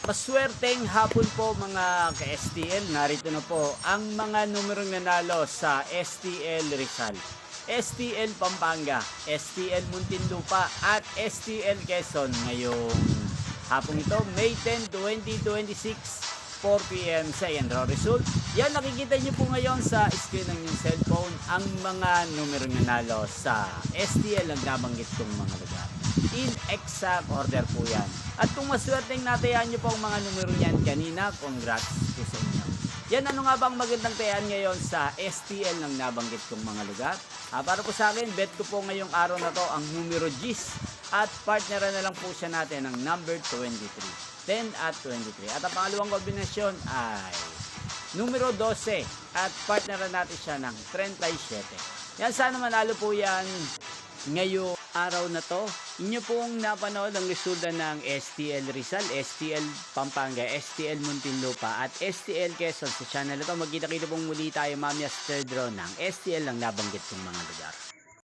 Maswerteng hapon po mga ka-STL. Narito na po ang mga numerong nanalo sa STL Rizal, STL Pampanga, STL Muntinlupa at STL Quezon ngayong hapong ito, May 10, 2026, 4 p.m. sa Enro Result. Yan, nakikita nyo po ngayon sa screen ng inyong cellphone ang mga numerong nanalo sa STL ang nabanggit kong mga lugar. In exact order po yan. At kung maswerteng natayaan nyo po ang mga numero niyan kanina, congrats po sa inyo. Yan, ano nga bang magandang tayaan ngayon sa STL ng nabanggit kong mga lugar? Para po sa akin, bet ko po ngayong araw na to ang numero G's at partneran na lang po siya natin ng number 23, 10 at 23. At ang pangalawang kombinasyon ay numero 12 at partneran natin siya ng 37. Yan, sana manalo po yan ngayong araw na to. Inyo pong napanood ang resulta ng STL Rizal, STL Pampanga, STL Muntinlupa at STL Quezon sa channel na to. Magkita-kita pong muli tayo mamaya sa third row ng STL ang nabanggit kong mga lugar.